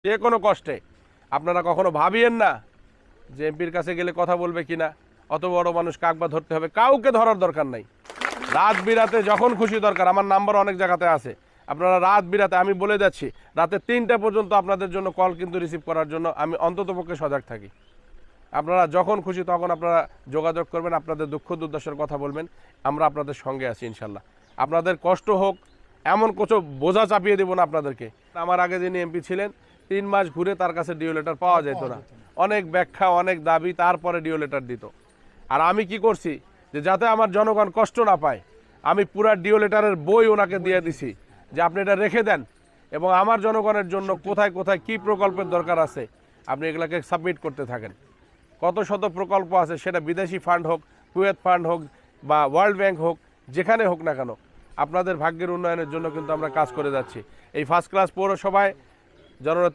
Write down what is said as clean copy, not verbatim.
যে কোনো কষ্টে আপনারা কখনো ভাবিয়েন না যে এমপির কাছে গেলে কথা বলবে কিনা, অত বড় মানুষ কাকবা ধরতে হবে, কাউকে ধরার দরকার নাই। রাত বিরাতে যখন খুশি দরকার, আমার নাম্বার অনেক জায়গাতে আছে, আপনারা রাত বিরাতে, আমি বলে যাচ্ছি রাতে 3টা পর্যন্ত আপনাদের জন্য কল কিন্তু রিসিভ করার জন্য আমি অন্ততপক্ষে সজাগ থাকি। আপনারা যখন খুশি তখন আপনারা যোগাযোগ করবেন, আপনাদের দুঃখ দুর্দশার কথা বলবেন, আমরা আপনাদের সঙ্গে আছি ইনশাল্লাহ। আপনাদের কষ্ট হোক এমন কিছু বোঝা চাপিয়ে দেবো না আপনাদেরকে। আমার আগে যিনি এমপি ছিলেন 3 মাস ঘুরে তার কাছে ডিও লেটার পাওয়া যেত না, অনেক ব্যাখ্যা অনেক দাবি, তারপরে ডিও লেটার দিত। আর আমি কি করছি যে যাতে আমার জনগণ কষ্ট না পায়, আমি পুরা ডিও লেটারের বই ওনাকে দিয়ে দিছি যে আপনি এটা রেখে দেন এবং আমার জনগণের জন্য কোথায় কোথায় কি প্রকল্পের দরকার আছে আপনি এগুলাকে সাবমিট করতে থাকেন। কত শত প্রকল্প আছে, সেটা বিদেশি ফান্ড হোক, কুয়েত ফান্ড হোক বা ওয়ার্ল্ড ব্যাংক হোক, যেখানে হোক না কেন, আপনাদের ভাগ্যের উন্নয়নের জন্য কিন্তু আমরা কাজ করে যাচ্ছি। এই ফার্স্ট ক্লাস পৌরসভায় জননেত্রী